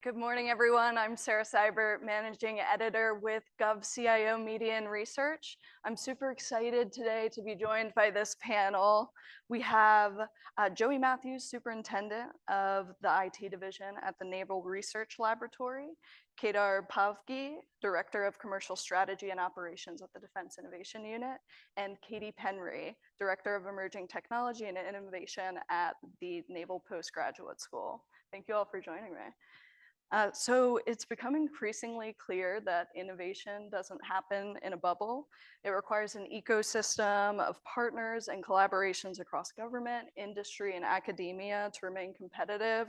Good morning, everyone. I'm Sarah Seibert, Managing Editor with GovCIO Media and Research. I'm super excited today to be joined by this panel. We have Joey Matthews, Superintendent of the IT Division at the Naval Research Laboratory, Kedar Pavgi, Director of Commercial Strategy and Operations at the Defense Innovation Unit, and Katie Penry, Director of Emerging Technology and Innovation at the Naval Postgraduate School. Thank you all for joining me. So it's become increasingly clear that innovation doesn't happen in a bubble. It requires an ecosystem of partners and collaborations across government, industry, and academia to remain competitive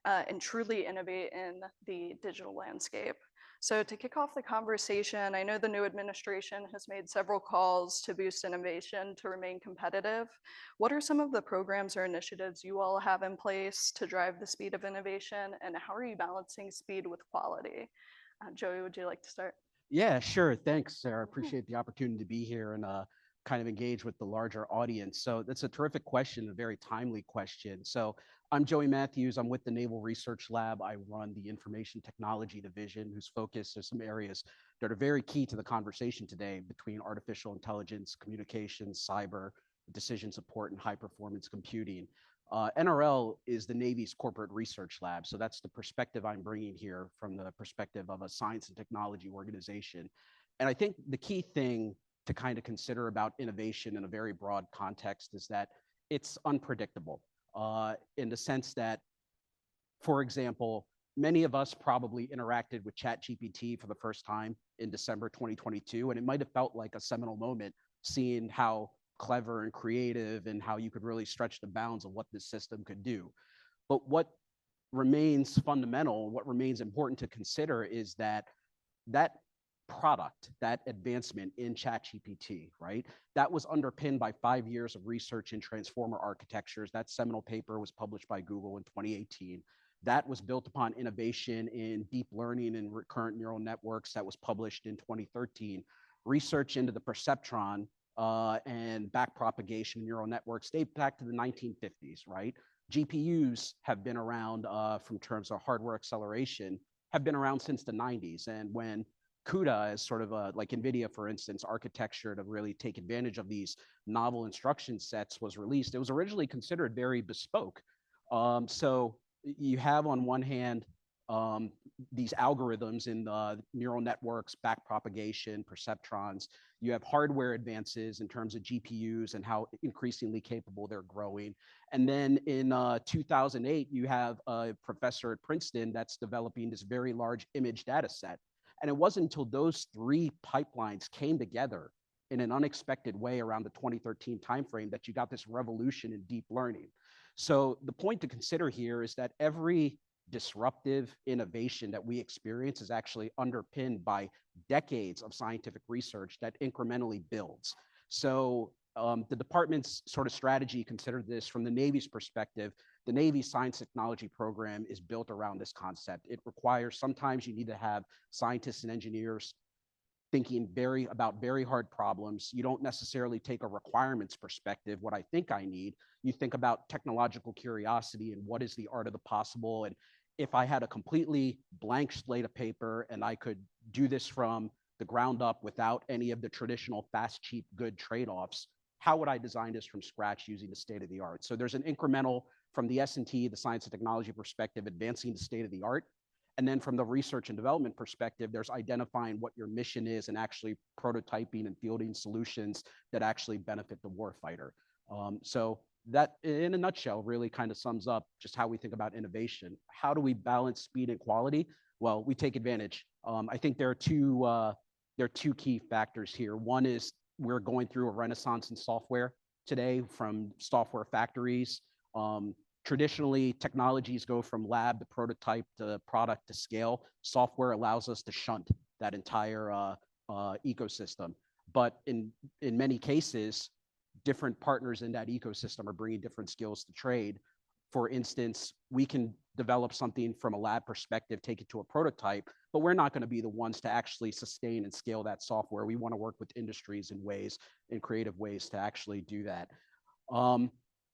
and truly innovate in the digital landscape. So to kick off the conversation, I know the new administration has made several calls to boost innovation to remain competitive. What are some of the programs or initiatives you all have in place to drive the speed of innovation, and how are you balancing speed with quality? Joey, would you like to start? Yeah, sure. Thanks, Sarah. Appreciate the opportunity to be here and kind of engage with the larger audience. So that's a terrific question, a very timely question. So I'm Joey Matthews. I'm with the Naval Research Lab. I run the Information Technology Division, whose focus is some areas that are very key to the conversation today between artificial intelligence, communications, cyber, decision support, and high performance computing. NRL is the Navy's corporate research lab. So that's the perspective I'm bringing here from the perspective of a science and technology organization. And I think the key thing to kind of consider about innovation in a very broad context is that it's unpredictable in the sense that, for example, many of us probably interacted with ChatGPT for the first time in December 2022, and it might have felt like a seminal moment seeing how clever and creative and how you could really stretch the bounds of what this system could do. But what remains fundamental, what remains important to consider is that that product, that advancement in ChatGPT, right? That was underpinned by 5 years of research in transformer architectures. That seminal paper was published by Google in 2018. That was built upon innovation in deep learning and recurrent neural networks that was published in 2013. Research into the perceptron and backpropagation neural networks date back to the 1950s, right? GPUs have been around from terms of hardware acceleration, have been around since the 90s. And when CUDA is sort of like NVIDIA, for instance, architecture to really take advantage of these novel instruction sets was released, it was originally considered very bespoke. So you have on one hand these algorithms in the neural networks, backpropagation, perceptrons. You have hardware advances in terms of GPUs and how increasingly capable they're growing. And then in 2008, you have a professor at Princeton that's developing this very large image data set. And it wasn't until those three pipelines came together in an unexpected way around the 2013 timeframe that you got this revolution in deep learning. So the point to consider here is that every disruptive innovation that we experience is actually underpinned by decades of scientific research that incrementally builds. So the department's sort of strategy considered this from the Navy's perspective. The Navy Science Technology Program is built around this concept. It requires, sometimes you need to have scientists and engineers thinking about very hard problems. You don't necessarily take a requirements perspective, what I think I need. You think about technological curiosity and what is the art of the possible. And if I had a completely blank slate of paper and I could do this from the ground up without any of the traditional fast, cheap, good trade-offs, how would I design this from scratch using the state of the art? So there's an incremental from the S&T, the science and technology perspective, advancing the state of the art. And then from the research and development perspective, there's identifying what your mission is and actually prototyping and fielding solutions that actually benefit the warfighter. So that, in a nutshell, really kind of sums up just how we think about innovation. How do we balance speed and quality? Well, we take advantage. I think there are two key factors here. One is we're going through a renaissance in software today, from software factories. Traditionally, technologies go from lab to prototype to product to scale. Software allows us to shunt that entire ecosystem. But in many cases, different partners in that ecosystem are bringing different skills to trade. For instance, we can develop something from a lab perspective, take it to a prototype, but we're not going to be the ones to actually sustain and scale that software. We want to work with industries in creative ways to actually do that.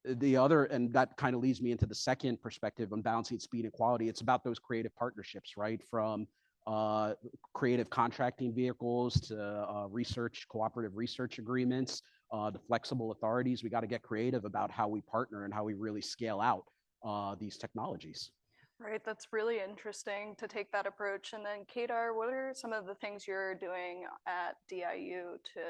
The other, and that kind of leads me into the second perspective on balancing speed and quality. It's about those creative partnerships, right? From uh, creative contracting vehicles to cooperative research agreements, the flexible authorities. We got to get creative about how we partner and how we really scale out these technologies. Right, that's really interesting to take that approach. And then, Kadar, what are some of the things you're doing at DIU to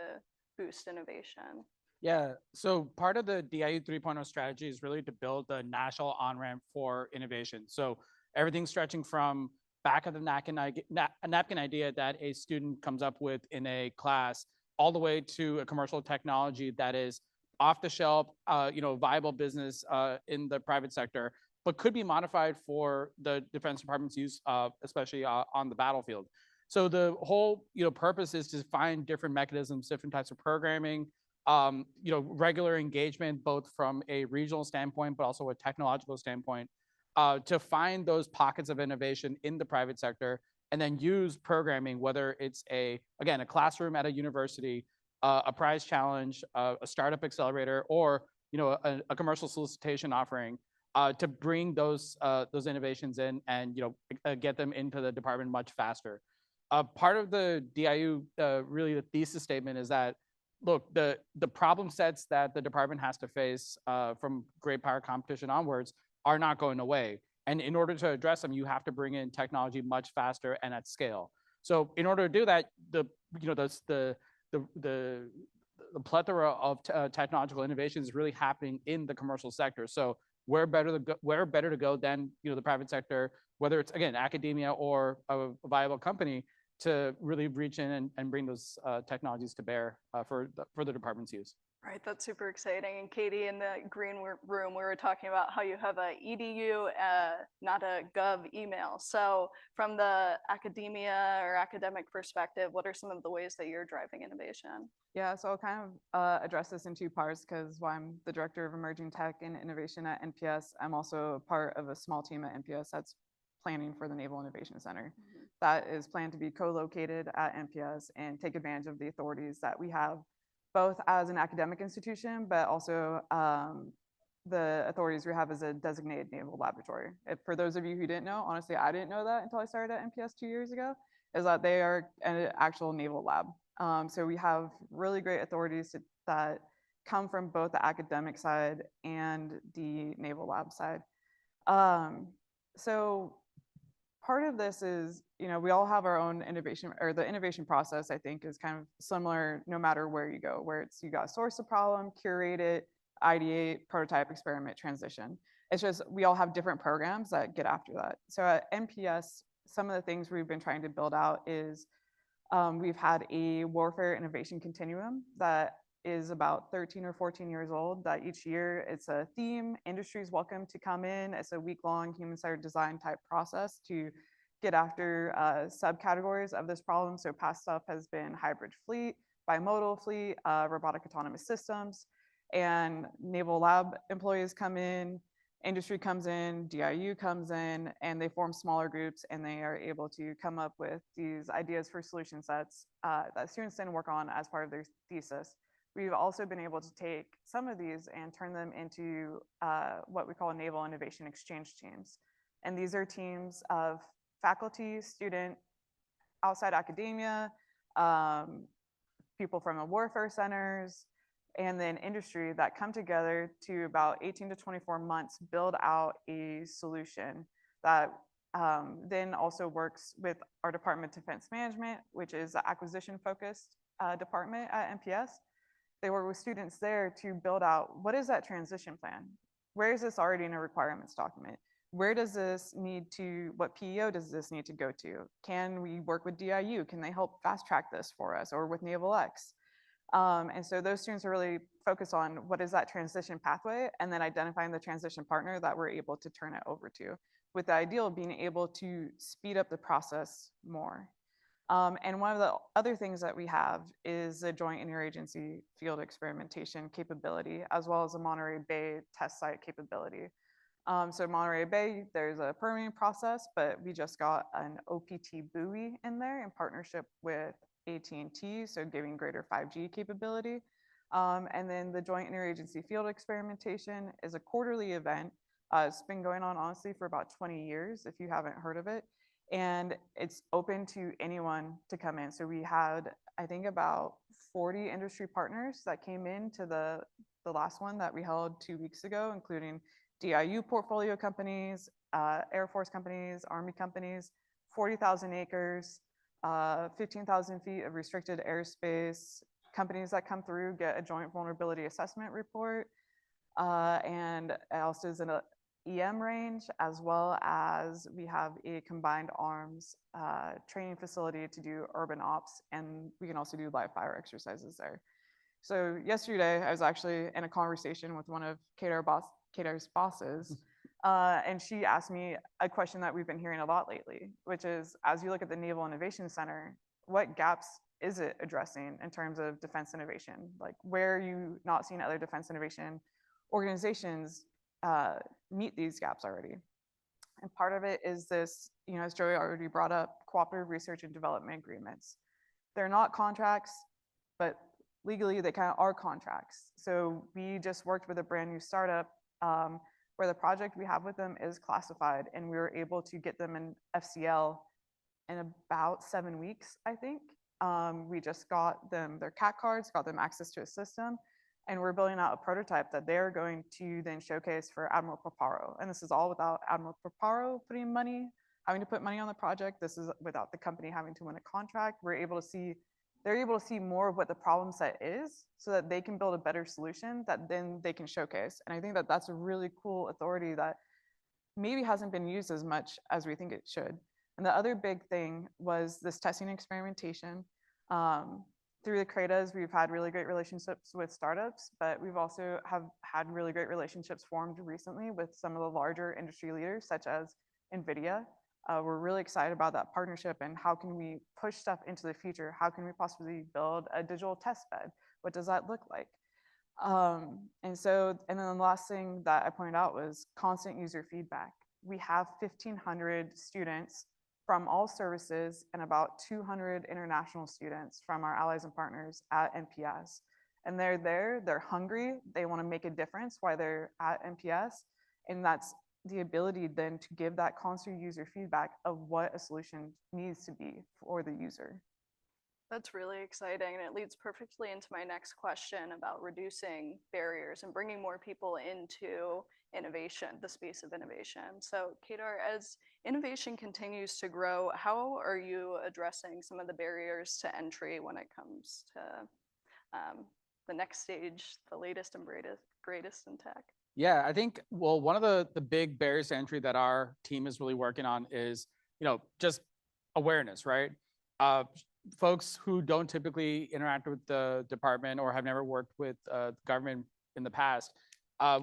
boost innovation? Yeah, so part of the DIU 3.0 strategy is really to build the national on-ramp for innovation. So everything stretching from back of the napkin idea that a student comes up with in a class, all the way to a commercial technology that is off the shelf, viable business in the private sector, but could be modified for the Defense Department's use, especially on the battlefield. So the whole purpose is to find different mechanisms, different types of programming, regular engagement, both from a regional standpoint, but also a technological standpoint, to find those pockets of innovation in the private sector, and then use programming, whether it's again, a classroom at a university, a prize challenge, a startup accelerator, or a commercial solicitation offering, to bring those innovations in and get them into the department much faster. Part of the DIU really the thesis statement is that, look, the problem sets that the department has to face from great power competition onwards are not going away. And in order to address them, you have to bring in technology much faster and at scale. So in order to do that, the plethora of technological innovation is really happening in the commercial sector. So where better to go than the private sector, whether it's again academia or a viable company, to really reach in and bring those technologies to bear for the department's use. Right, that's super exciting. And Katie, in the green room, we were talking about how you have a EDU, not a gov email. So from the academia or academic perspective, what are some of the ways that you're driving innovation? Yeah, so I'll kind of address this in two parts, because while I'm the Director of Emerging Tech and Innovation at NPS, I'm also part of a small team at NPS that's planning for the Naval Innovation Center. That is planned to be co-located at NPS and take advantage of the authorities that we have, both as an academic institution, but also the authorities we have as a designated naval laboratory. For those of you who didn't know, honestly, I didn't know that until I started at NPS 2 years ago, is that they are an actual naval lab. So we have really great authorities that come from both the academic side and the naval lab side. So part of this is, we all have our own innovation, or the innovation process, I think, is kind of similar no matter where you go, where it's you got to source a problem, curate it, ideate, prototype, experiment, transition. It's just we all have different programs that get after that. So at NPS, some of the things we've been trying to build out is we've had a warfare innovation continuum that is about 13 or 14 years old, that each year it's a theme, industry is welcome to come in. It's a week-long human-centered design type process to get after subcategories of this problem. So past stuff has been hybrid fleet, bimodal fleet, robotic autonomous systems, and naval lab employees come in, industry comes in, DIU comes in, and they form smaller groups, and they are able to come up with these ideas for solution sets that students then work on as part of their thesis. We've also been able to take some of these and turn them into what we call naval innovation exchange teams. And these are teams of faculty, student, outside academia, people from the warfare centers, and then industry that come together to about 18 to 24 months build out a solution that then also works with our Department of Defense Management, which is an acquisition focused department at NPS. They work with students there to build out, what is that transition plan? Where is this already in a requirements document? Where does this need to, what PEO does this need to go to? Can we work with DIU? Can they help fast track this for us, or with Naval X? And so those students are really focused on what is that transition pathway, and then identifying the transition partner that we're able to turn it over to, with the ideal of being able to speed up the process more. And one of the other things that we have is a joint interagency field experimentation capability, as well as a Monterey Bay test site capability. So Monterey Bay, there's a permitting process, but we just got an OPT buoy in there in partnership with AT&T, so giving greater 5G capability. And then the Joint Interagency Field Experimentation is a quarterly event. It's been going on honestly for about 20 years, if you haven't heard of it. And it's open to anyone to come in. So we had, I think, about 40 industry partners that came in to the last one that we held 2 weeks ago, including DIU portfolio companies, Air Force companies, Army companies, 40,000 acres, 15,000 feet of restricted airspace. Companies that come through get a joint vulnerability assessment report, and also is an EM range, as well as we have a combined arms training facility to do urban ops, and we can also do live fire exercises there. So yesterday, I was actually in a conversation with one of Kadar's bosses, and she asked me a question that we've been hearing a lot lately, which is, as you look at the Naval Innovation Center, what gaps is it addressing in terms of defense innovation? Like, where are you not seeing other defense innovation organizations meet these gaps already? And part of it is this, as Joey already brought up, cooperative research and development agreements. They're not contracts, but legally they kind of are contracts. So we just worked with a brand new startup where the project we have with them is classified, and we were able to get them an FCL in about 7 weeks, I think. We just got them their CAT cards, got them access to a system, and we're building out a prototype that they're going to then showcase for Admiral Paparo. And this is all without Admiral Paparo having to put money on the project. This is without the company having to win a contract. They're able to see more of what the problem set is, so that they can build a better solution that then they can showcase. And I think that that's a really cool authority that maybe hasn't been used as much as we think it should. And the other big thing was this testing experimentation. Through the CRADAs, we've had really great relationships with startups, but we've also have had really great relationships formed recently with some of the larger industry leaders, such as NVIDIA. We're really excited about that partnership, and how can we push stuff into the future? How can we possibly build a digital test bed? What does that look like? And then the last thing that I pointed out was constant user feedback. We have 1,500 students from all services and about 200 international students from our allies and partners at NPS. And they're there, they're hungry, they want to make a difference while they're at NPS. And that's the ability then to give that constant user feedback of what a solution needs to be for the user. That's really exciting, and it leads perfectly into my next question about reducing barriers and bringing more people into innovation, the space of innovation. So Kadar, as innovation continues to grow, how are you addressing some of the barriers to entry when it comes to the next stage, the latest and greatest in tech? Yeah, I think, well, one of the big barriers to entry that our team is really working on is, just awareness, right? Folks who don't typically interact with the department or have never worked with government in the past,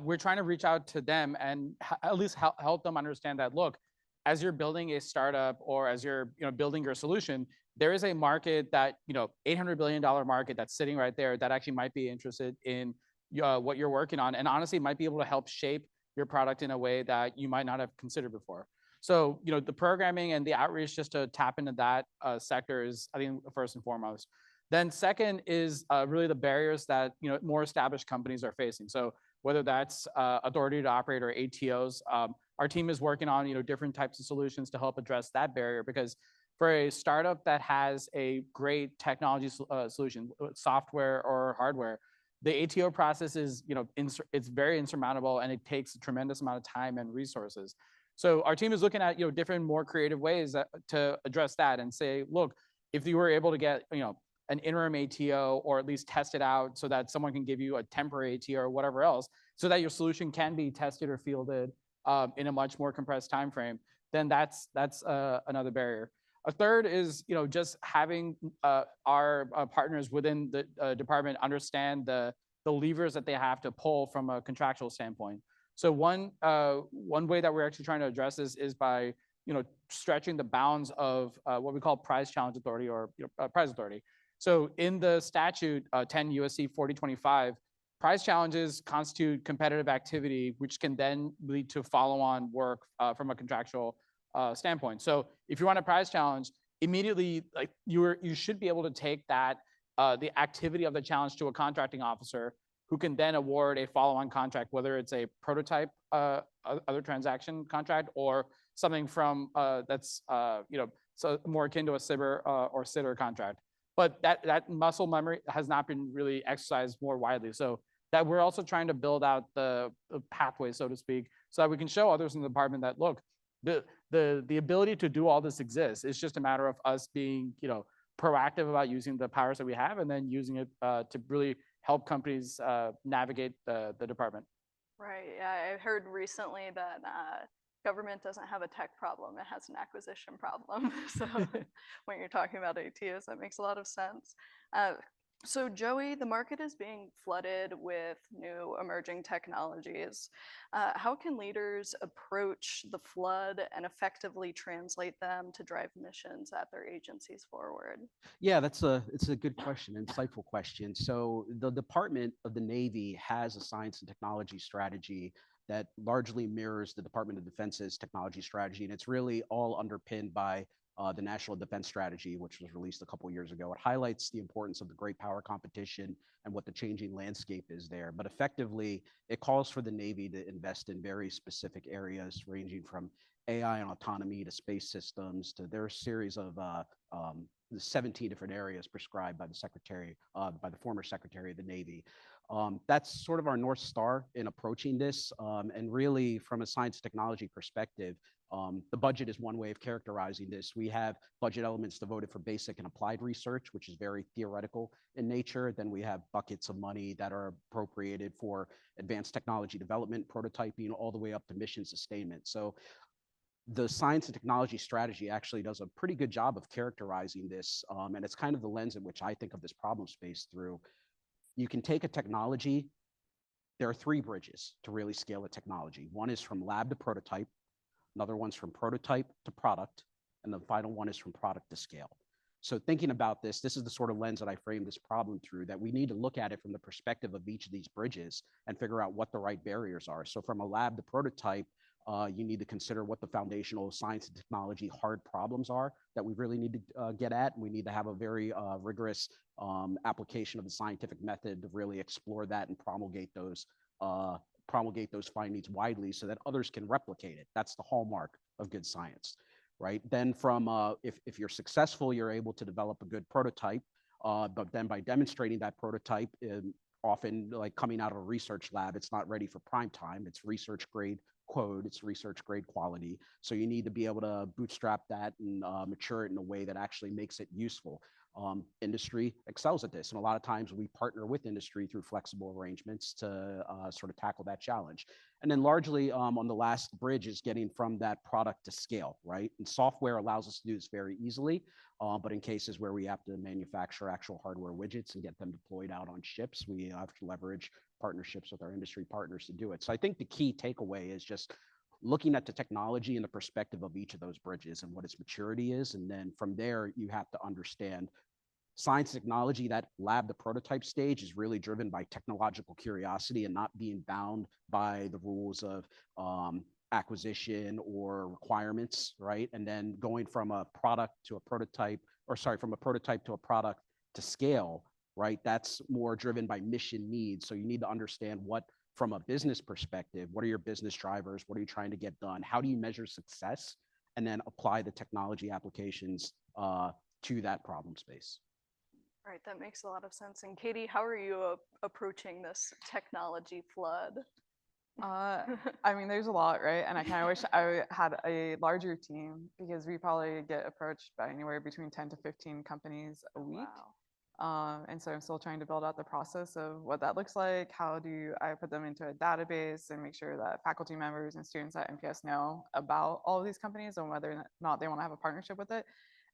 we're trying to reach out to them and at least help them understand that, look, as you're building a startup or as you're building your solution, there is a market that, $800 billion market that's sitting right there that actually might be interested in what you're working on, and honestly might be able to help shape your product in a way that you might not have considered before. So, the programming and the outreach just to tap into that sector is, I think, first and foremost. Then second is really the barriers that, more established companies are facing. So whether that's authority to operate or ATOs, our team is working on, different types of solutions to help address that barrier, because for a startup that has a great technology solution, software or hardware, the ATO process is, it's very insurmountable, and it takes a tremendous amount of time and resources. So our team is looking at, different, more creative ways to address that and say, look, if you were able to get, an interim ATO, or at least test it out so that someone can give you a temporary ATO or whatever else, so that your solution can be tested or fielded in a much more compressed time frame, then that's another barrier. A third is, just having our partners within the department understand the levers that they have to pull from a contractual standpoint. So one way that we're actually trying to address this is by, stretching the bounds of what we call prize challenge authority, or prize authority. So in the statute 10 USC 4025, prize challenges constitute competitive activity, which can then lead to follow-on work from a contractual standpoint. So if you want a prize challenge, immediately, like, you should be able to take that the activity of the challenge to a contracting officer, who can then award a follow-on contract, whether it's a prototype other transaction contract or something from that's so more akin to a SIBR or SITR contract. But that muscle memory has not been really exercised more widely. So that we're also trying to build out the pathway, so to speak, so that we can show others in the department that, look, the ability to do all this exists. It's just a matter of us being, proactive about using the powers that we have, and then using it to really help companies navigate the department. Right. Yeah, I heard recently that government doesn't have a tech problem; it has an acquisition problem. So when you're talking about ATOs, that makes a lot of sense. So Joey, the market is being flooded with new emerging technologies. How can leaders approach the flood and effectively translate them to drive missions at their agencies forward? Yeah, it's a good question, insightful question. So the Department of the Navy has a science and technology strategy that largely mirrors the Department of Defense's technology strategy, and it's really all underpinned by the National Defense Strategy, which was released a couple of years ago. It highlights the importance of the great power competition and what the changing landscape is there. But effectively, it calls for the Navy to invest in very specific areas, ranging from AI and autonomy to space systems to their series of the 17 different areas prescribed by the former Secretary of the Navy. That's sort of our North Star in approaching this. And really, from a science technology perspective, the budget is one way of characterizing this. We have budget elements devoted for basic and applied research, which is very theoretical in nature. Then we have buckets of money that are appropriated for advanced technology development, prototyping, all the way up to mission sustainment. So the science and technology strategy actually does a pretty good job of characterizing this. And it's kind of the lens in which I think of this problem space through. You can take a technology. There are three bridges to really scale a technology. One is from lab to prototype. Another one's from prototype to product. And the final one is from product to scale. So thinking about this is the sort of lens that I frame this problem through, that we need to look at it from the perspective of each of these bridges and figure out what the right barriers are. So from a lab to prototype, you need to consider what the foundational science and technology hard problems are that we really need to get at. And we need to have a very rigorous application of the scientific method to really explore that and promulgate those findings widely so that others can replicate it. That's the hallmark of good science, right? Then from, if you're successful, you're able to develop a good prototype, but then by demonstrating that prototype, often like coming out of a research lab, it's not ready for prime time. It's research grade code, it's research grade quality. So you need to be able to bootstrap that and mature it in a way that actually makes it useful. Industry excels at this. And a lot of times we partner with industry through flexible arrangements to sort of tackle that challenge. And then largely on the last bridge is getting from that product to scale, right? And software allows us to do this very easily. But in cases where we have to manufacture actual hardware widgets and get them deployed out on ships, we have to leverage partnerships with our industry partners to do it. So I think the key takeaway is just looking at the technology and the perspective of each of those bridges and what its maturity is. And then from there, you have to understand science technology. That lab to prototype stage is really driven by technological curiosity and not being bound by the rules of acquisition or requirements, right? And then going from a product to a prototype, from a prototype to a product to scale, right? That's more driven by mission needs. So you need to understand what, from a business perspective, what are your business drivers? What are you trying to get done? How do you measure success? And then apply the technology applications to that problem space. Right, that makes a lot of sense. And Katie, how are you approaching this technology flood? I mean, there's a lot, right? And I kind of wish I had a larger team, because we probably get approached by anywhere between 10 to 15 companies a week. Wow. And so I'm still trying to build out the process of what that looks like. How do I put them into a database and make sure that faculty members and students at NPS know about all of these companies and whether or not they want to have a partnership with it.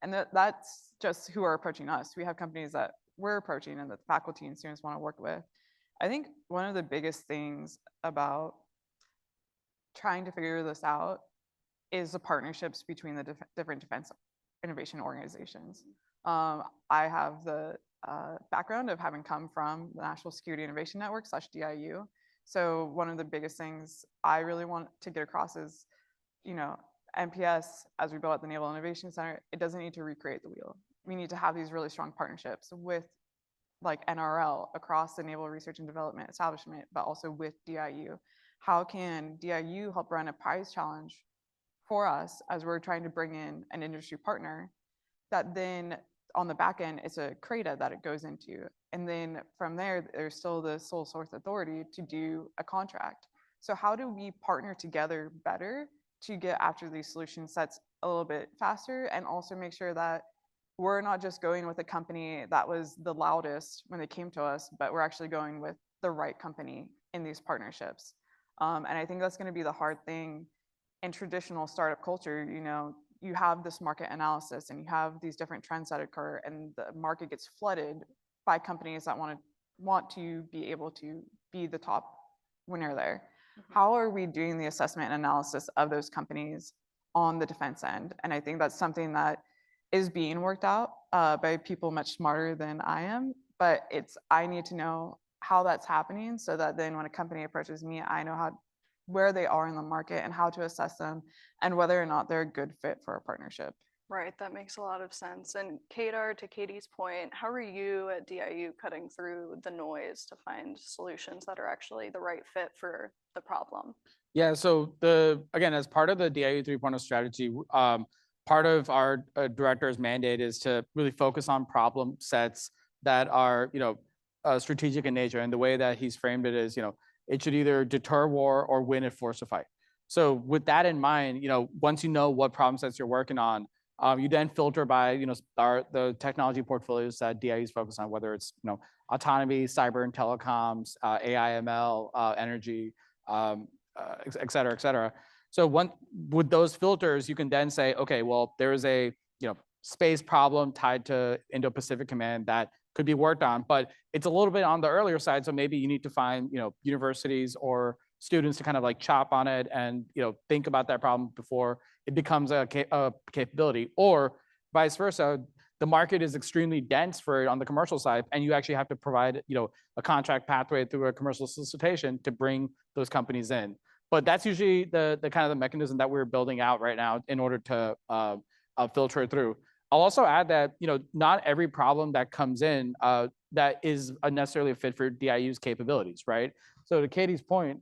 And that's just who are approaching us. We have companies that we're approaching and that the faculty and students want to work with. I think one of the biggest things about trying to figure this out is the partnerships between the different defense innovation organizations. I have the background of having come from the National Security Innovation Network /DIU. So one of the biggest things I really want to get across is, NPS, as we build out the Naval Innovation Center, it doesn't need to recreate the wheel. We need to have these really strong partnerships with like NRL across the Naval Research and Development establishment, but also with DIU. How can DIU help run a prize challenge for us as we're trying to bring in an industry partner that then on the back end, it's a CRADA that it goes into. And then from there, there's still the sole source authority to do a contract. So how do we partner together better to get after these solution sets a little bit faster and also make sure that we're not just going with a company that was the loudest when they came to us, but we're actually going with the right company in these partnerships. And I think that's going to be the hard thing in traditional startup culture. You know, you have this market analysis and you have these different trends that occur, and the market gets flooded by companies that want to be able to be the top winner there. How are we doing the assessment and analysis of those companies on the defense end? And I think that's something that is being worked out by people much smarter than I am, but I need to know how that's happening so that then when a company approaches me, I know where they are in the market and how to assess them and whether or not they're a good fit for a partnership. Right, that makes a lot of sense. And Kadar, to Katie's point, how are you at DIU cutting through the noise to find solutions that are actually the right fit for the problem? Yeah, so again, as part of the DIU 3.0 strategy, part of our director's mandate is to really focus on problem sets that are, strategic in nature. And the way that he's framed it is, it should either deter war or win it force a fight. So with that in mind, once you know what problem sets you're working on, you then filter by, the technology portfolios that DIU is focused on, whether it's, autonomy, cyber and telecoms, AI, ML, energy, et cetera, et cetera. So with those filters, you can then say, okay, well, there is a space problem tied to Indo-Pacific Command that could be worked on, but it's a little bit on the earlier side. So maybe you need to find universities or students to kind of like chop on it and think about that problem before it becomes a capability, or vice versa. The market is extremely dense for it on the commercial side, and you actually have to provide a contract pathway through a commercial solicitation to bring those companies in. But that's usually the kind of the mechanism that we're building out right now in order to filter it through. I'll also add that not every problem that comes in that is necessarily a fit for DIU's capabilities, right? So to Katie's point,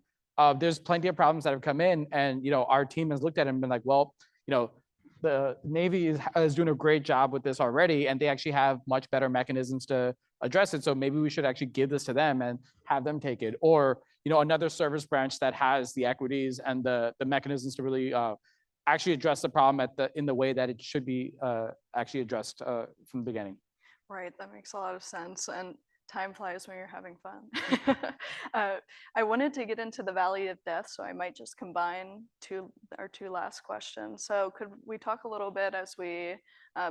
there's plenty of problems that have come in, and our team has looked at them and been like, well, the Navy is doing a great job with this already, and they actually have much better mechanisms to address it. So maybe we should actually give this to them and have them take it, or another service branch that has the equities and the mechanisms to really actually address the problem in the way that it should be actually addressed from the beginning. Right, that makes a lot of sense. And time flies when you're having fun. I wanted to get into the Valley of Death, so I might just combine our two last questions. So could we talk a little bit as we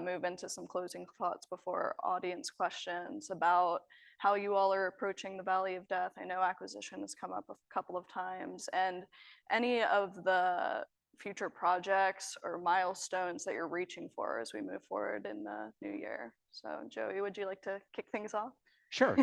move into some closing thoughts before audience questions about how you all are approaching the Valley of Death? I know acquisition has come up a couple of times, and any of the future projects or milestones that you're reaching for as we move forward in the new year. So Joey, would you like to kick things off? Sure.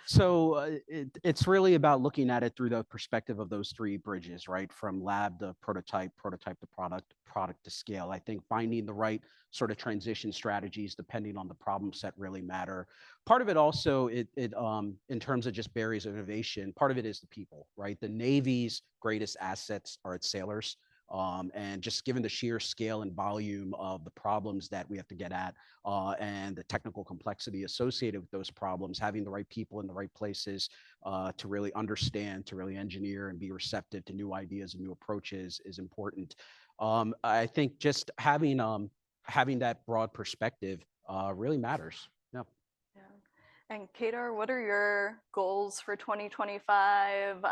So it's really about looking at it through the perspective of those three bridges, right? From lab to prototype, prototype to product, product to scale. I think finding the right sort of transition strategies depending on the problem set really matter. Part of it also, in terms of just barriers of innovation, part of it is the people, right? The Navy's greatest assets are its sailors. And just given the sheer scale and volume of the problems that we have to get at and the technical complexity associated with those problems, having the right people in the right places to really understand, to really engineer and be receptive to new ideas and new approaches is important. I think just having that broad perspective really matters. Yeah. Yeah. And Kadar, what are your goals for 2025?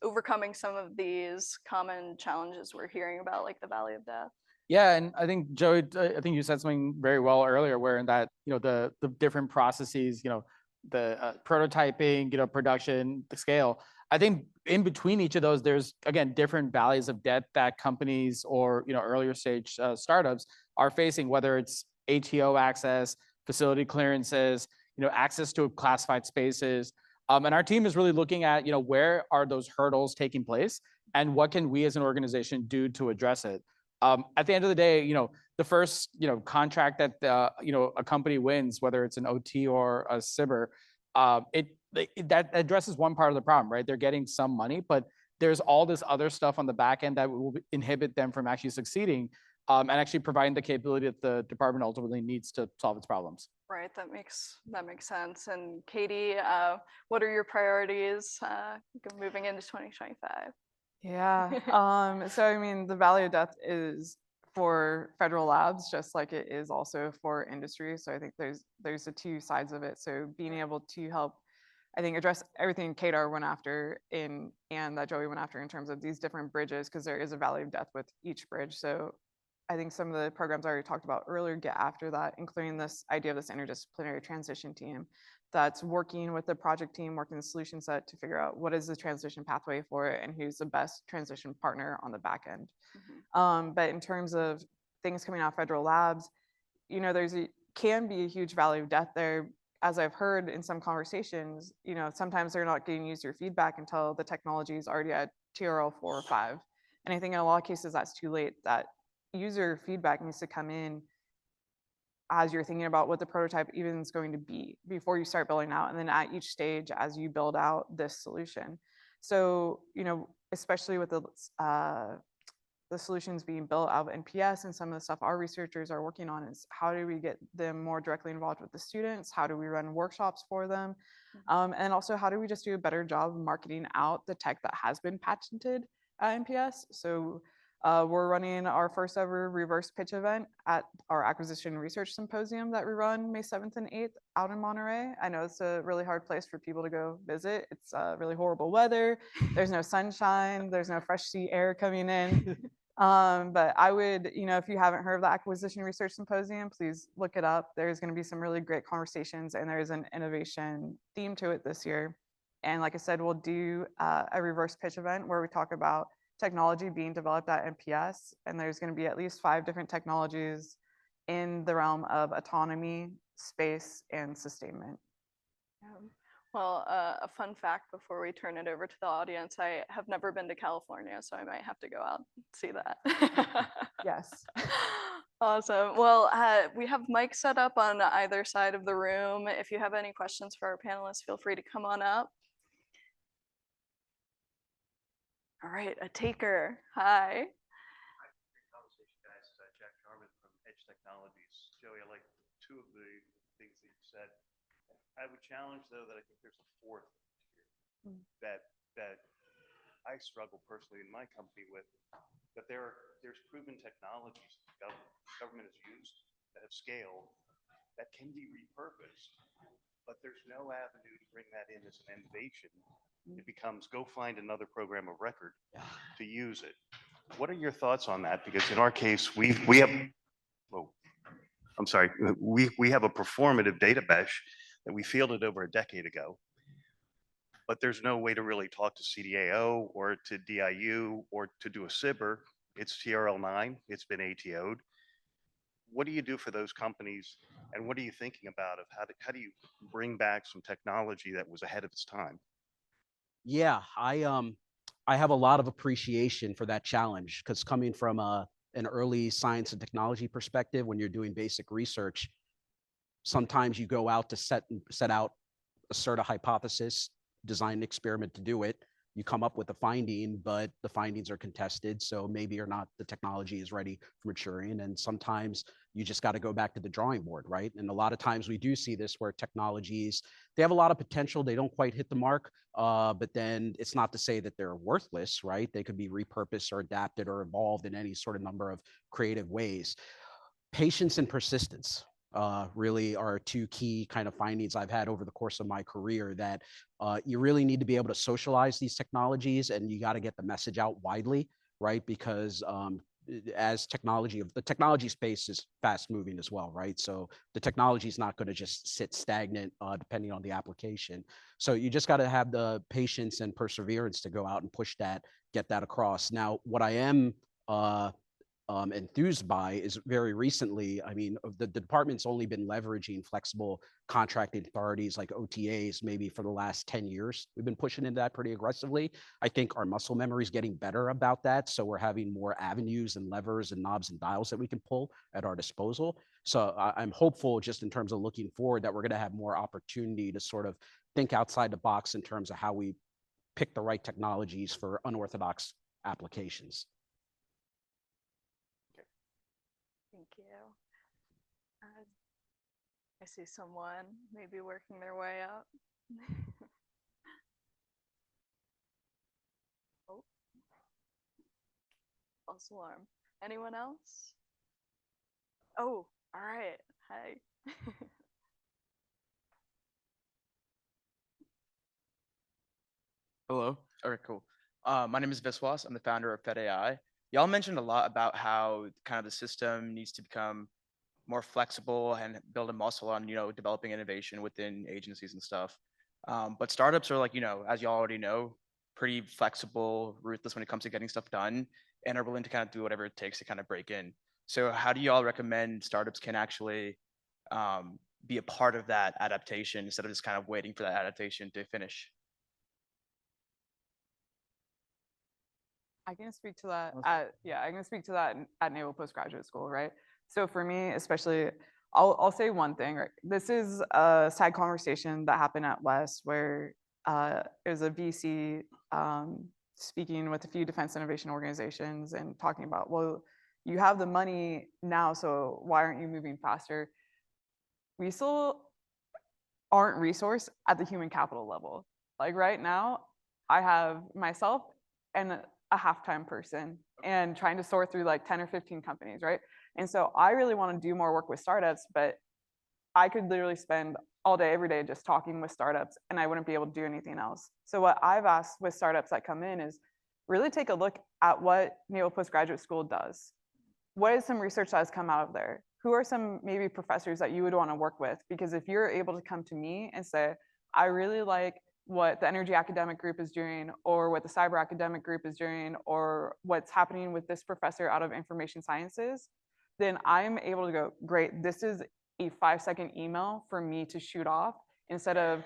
Overcoming some of these common challenges we're hearing about, like the Valley of Death? Yeah, and I think Joey, I think you said something very well earlier, where in that the different processes, the prototyping, production, the scale. I think in between each of those, there's again different valleys of death that companies or earlier stage startups are facing, whether it's ATO access, facility clearances, access to classified spaces. And our team is really looking at, where are those hurdles taking place and what can we as an organization do to address it? At the end of the day, the first, contract that, a company wins, whether it's an OT or a cyber, that addresses one part of the problem, right? They're getting some money, but there's all this other stuff on the back end that will inhibit them from actually succeeding and actually providing the capability that the department ultimately needs to solve its problems. Right, that makes sense. And Katie, what are your priorities moving into 2025? Yeah. So I mean, the Valley of Death is for federal labs, just like it is also for industry. So I think there's the two sides of it. So being able to help, I think, address everything Kadar went after and that Joey went after in terms of these different bridges, because there is a Valley of Death with each bridge. So I think some of the programs I already talked about earlier get after that, including this idea of this interdisciplinary transition team that's working with the project team, working the solution set to figure out what is the transition pathway for it and who's the best transition partner on the back end. But in terms of things coming out of federal labs, you know, can be a huge Valley of Death there. As I've heard in some conversations, you know, sometimes they're not getting user feedback until the technology is already at TRL 4 or 5. And I think in a lot of cases that's too late. That user feedback needs to come in as you're thinking about what the prototype even is going to be before you start building out, and then at each stage as you build out this solution. So, you know, especially with the solutions being built out of NPS and some of the stuff our researchers are working on is how do we get them more directly involved with the students? How do we run workshops for them? And also, how do we just do a better job of marketing out the tech that has been patented at NPS? So we're running our first ever reverse pitch event at our acquisition research symposium that we run May 7th and 8th out in Monterey. I know it's a really hard place for people to go visit. It's really horrible weather. There's no sunshine. There's no fresh sea air coming in. But I would, you know, if you haven't heard of the Acquisition Research Symposium, please look it up. There's going to be some really great conversations, and there's an innovation theme to it this year. And like I said, we'll do a reverse pitch event where we talk about technology being developed at NPS, and there's going to be at least 5 different technologies in the realm of autonomy, space, and sustainment. Well, a fun fact before we turn it over to the audience, I have never been to California, so I might have to go out and see that. Yes. Awesome. Well, we have mics set up on either side of the room. If you have any questions for our panelists, feel free to come on up. All right, a taker. Hi. Great conversation, guys. Jack Jarman from Edge Technologies. Joey, I like 2 of the things that you said. I would challenge, though, that I think there's a 4th here that I struggle personally in my company with. That there's proven technologies that government has used that have scaled that can be repurposed, but there's no avenue to bring that in as an innovation. It becomes go find another program of record to use it. What are your thoughts on that? Because in our case, we have, we have a performative data mesh that we fielded over a decade ago, but there's no way to really talk to CDAO or to DIU or to do a SIBR. It's TRL9, it's been ATO'd. What do you do for those companies? And what are you thinking about of how do you bring back some technology that was ahead of its time? Yeah, I have a lot of appreciation for that challenge, because coming from an early science and technology perspective, when you're doing basic research, sometimes you go out to set out, assert a hypothesis, design an experiment to do it. You come up with a finding, but the findings are contested. So maybe or not the technology is ready for maturing. And sometimes you just got to go back to the drawing board, right? And a lot of times we do see this where technologies, they have a lot of potential. They don't quite hit the mark, but then it's not to say that they're worthless, right? They could be repurposed or adapted or evolved in any sort of number of creative ways. Patience and persistence really are 2 key kind of findings I've had over the course of my career, that you really need to be able to socialize these technologies, and you got to get the message out widely, right? Because as the technology space is fast moving as well, right? So the technology is not going to just sit stagnant depending on the application. So you just got to have the patience and perseverance to go out and push that, get that across. Now, what I am enthused by is very recently, I mean, the department's only been leveraging flexible contracting authorities like OTAs maybe for the last 10 years. We've been pushing into that pretty aggressively. I think our muscle memory is getting better about that. So we're having more avenues and levers and knobs and dials that we can pull at our disposal. So I'm hopeful, just in terms of looking forward, that we're going to have more opportunity to sort of think outside the box in terms of how we pick the right technologies for unorthodox applications. Thank you. I see someone maybe working their way up. Oh, false alarm. Anyone else? Oh, all right. Hi. Hello. Okay, cool. My name is Viswas. I'm the founder of FedAI. Y'all mentioned a lot about how kind of the system needs to become more flexible and build a muscle on, developing innovation within agencies and stuff. But startups are like, as you already know, pretty flexible, ruthless when it comes to getting stuff done, and are willing to kind of do whatever it takes to kind of break in. So how do y'all recommend startups can actually be a part of that adaptation instead of just kind of waiting for that adaptation to finish? I can speak to that. I can speak to that at Naval Postgraduate School, right? So for me, especially, I'll say one thing, right? This is a side conversation that happened at West where it was a VC speaking with a few defense innovation organizations and talking about, well, you have the money now, so why aren't you moving faster? We still aren't resourced at the human capital level. Like right now, I have myself and a half-time person and trying to sort through like 10 or 15 companies, right? And so I really want to do more work with startups, but I could literally spend all day, every day just talking with startups and I wouldn't be able to do anything else. So what I've asked with startups that come in is really take a look at what Naval Postgraduate School does. What is some research that has come out of there? Who are some maybe professors that you would want to work with? Because if you're able to come to me and say, I really like what the energy academic group is doing, or what the cyber academic group is doing, or what's happening with this professor out of information sciences, then I'm able to go, great, this is a 5-second email for me to shoot off instead of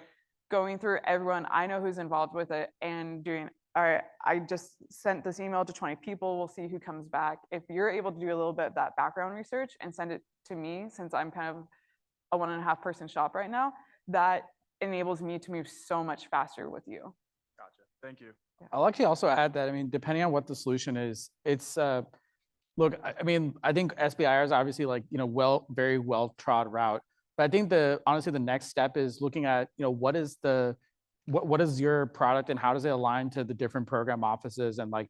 going through everyone I know who's involved with it and doing, all right, I just sent this email to 20 people, we'll see who comes back. If you're able to do a little bit of that background research and send it to me, since I'm kind of a 1.5 person shop right now, that enables me to move so much faster with you. Gotcha. Thank you. I'll actually also add that, I mean, depending on what the solution is, it's, look, I mean, I think SBIR is obviously like, very well trod route. But I think honestly, the next step is looking at, what is what is your product and how does it align to the different program offices and like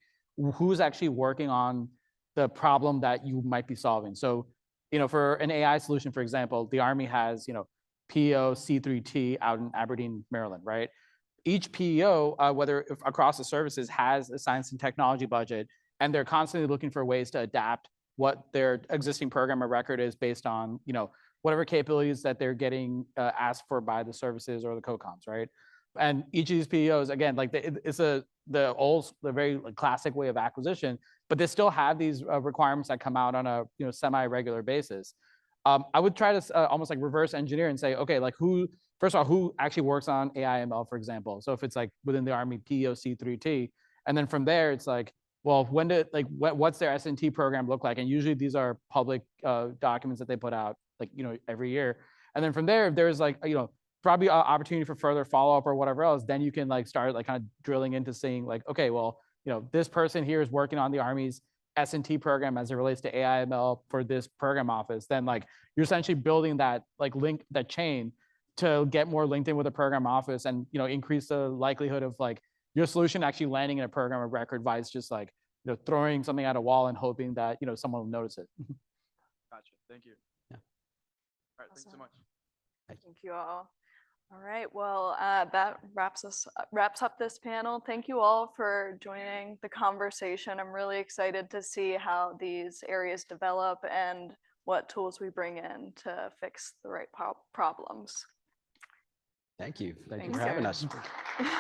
who's actually working on the problem that you might be solving. So, for an AI solution, for example, the Army has, PEO C3T out in Aberdeen, Maryland, right? Each PEO, whether across the services, has a science and technology budget, and they're constantly looking for ways to adapt what their existing program of record is based on, whatever capabilities that they're getting asked for by the services or the COCOMs, right? And each of these PEOs, again, like it's the very classic way of acquisition, but they still have these requirements that come out on a semi-regular basis. I would try to almost like reverse engineer and say, okay, like first of all, who actually works on AI ML, for example? So if it's like within the Army PEO C3T, and then from there, it's like, well, what's their S&T program look like? And usually these are public documents that they put out like, every year. And then from there, if there's like, probably an opportunity for further follow-up or whatever else, then you can like start like kind of drilling into saying like, okay, well, this person here is working on the Army's S&T program as it relates to AI ML for this program office. Then like you're essentially building that like link, that chain to get more linked in with a program office and, increase the likelihood of like your solution actually landing in a program of record versus just like, throwing something at a wall and hoping that, someone will notice it. Gotcha. Thank you. Yeah. All right. Thanks so much. Thank you all. All right, well, that wraps up this panel. Thank you all for joining the conversation. I'm really excited to see how these areas develop and what tools we bring in to fix the right problems. Thank you. Thank you Thanks, for having Sarah. us.